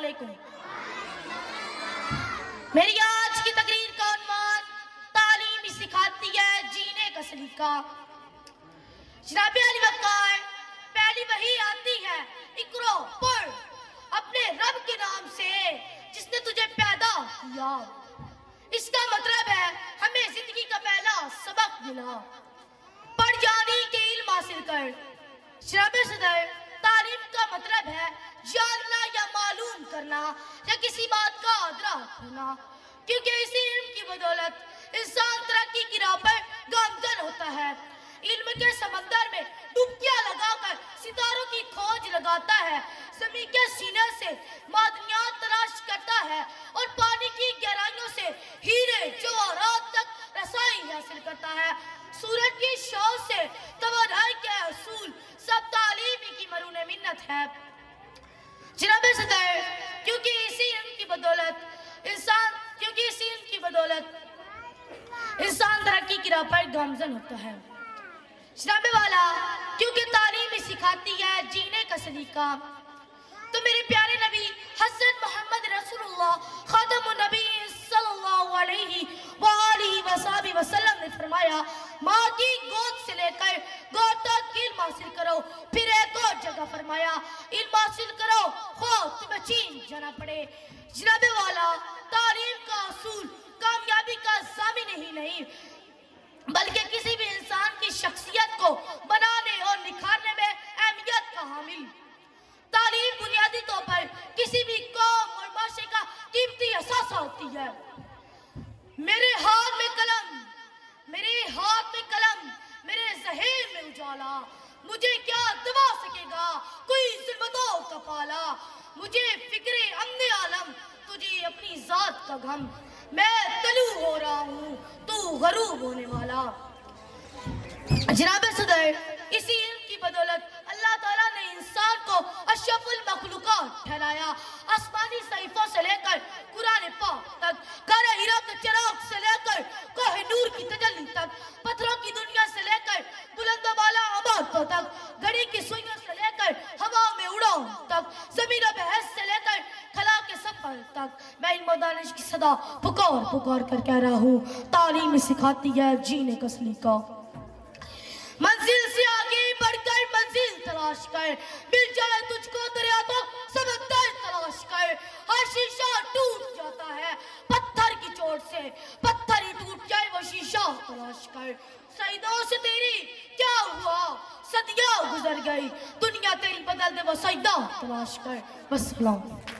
علیکم. میری آج کی تقریر کا عنوان تعلیم ہی سکھاتی ہے جینے کا سلیقہ. جناب علی وقار پہلی وحی آتی ہے اقرا پڑھ اپنے رب کے نام سے جس نے تجھے پیدا کیا. اس کا مطلب ہے ہمیں زندگی کا پہلا سبق ملا. پڑھ جانی کے علم حاصل کر. جناب صدر تعلیم کا مطلب ہے جاننا یا معلوم کرنا یا کسی بات کا ادراک ہونا، کیونکہ اسی علم کی بدولت انسان ترقی کی راہ پر گامزن ہوتا ہے. علم کے سمندر میں ڈبکیاں لگا کر ستاروں کی کھوج لگاتا ہے، زمین کے سینے سے معدنیات تلاش کرتا ہے اور پانی کی گہرائیوں سے ہیرے جواہرات تک رسائی حاصل کرتا ہے. سورج کی شعاع سے توانائی کے اصول سب تعلیم کی مرہون منت ہے. جناب صدر کیونکہ اسی علم کی بدولت انسان ترقی کی راہ پر گامزن ہوتا ہے. جناب والا کیونکہ تعلیم ہی سکھاتی ہے جینے کا سلیقہ. تو میرے پیارے نبی حضرت محمد رسول اللہ خاتم النبی صلی اللہ علیہ وآلہ وصحبہ وسلم نے فرمایا، ماں کی گود سے لے کر گور تک علم حاصل کرو. پھر ایک اور جگہ فرمایا، علم حاصل کرو خواہ تمہیں چین جانا پڑے. جناب والا تعلیم کا اصول کامیابی کا ضامن ہی نہیں بلکہ کسی بھی انسان کی شخصیت کو بنانے اور نکھارنے میں اہمیت کا حامل. تعلیم بنیادی طور پر کسی بھی قوم اور معاشرے کا قیمتی اثاثہ ہوتی ہے. میرے ہاتھ میں قلم، میرے ذہن میں اجالا، مجھے کیا دبا سکے گا کوئی ظلمتوں کا پالا. مجھے فکر امن عالم، تجھے اپنی ذات کا غم. میں طلوع ہو رہا ہوں تو غروب ہونے والا. جناب صدر اسی علم کی بدولت اللہ تعالیٰ نے انسان کو اشرف المخلوقات ٹھہرایا. آسمانی صحیفوں سے لے کر قرآن پاک تک، غار حرا کے چراغ سے لے کر کوہ نور کی تجلی تک، پتھروں کی دنیا سے لے کر بلند و بالا عمارتوں تک، گھڑی کی سوئیوں سے لے کر ہوا میں اڑاؤ تک، زمین و بحث سے لے کر خلا کے سفر تک، میں علم و دانش کی صدا پکار کر کہہ رہا ہوں، تعلیم سکھاتی ہے جینے کا سلیقہ. منزل سے آگے بڑھ کر منزل تلاش کر، مل جائے تجھ کو دریا تو سمندر تلاش کر. ہر شیشہ ٹوٹ جاتا ہے پتھر کی چوٹ سے، پتھر ہی ٹوٹ جائے وہ شیشہ تلاش کر. سجدوں سے تیری کیا ہوا، صدیاں گزر گئی، دنیا تیری بدل دے وہ سجدہ تلاش کر. بس سلام.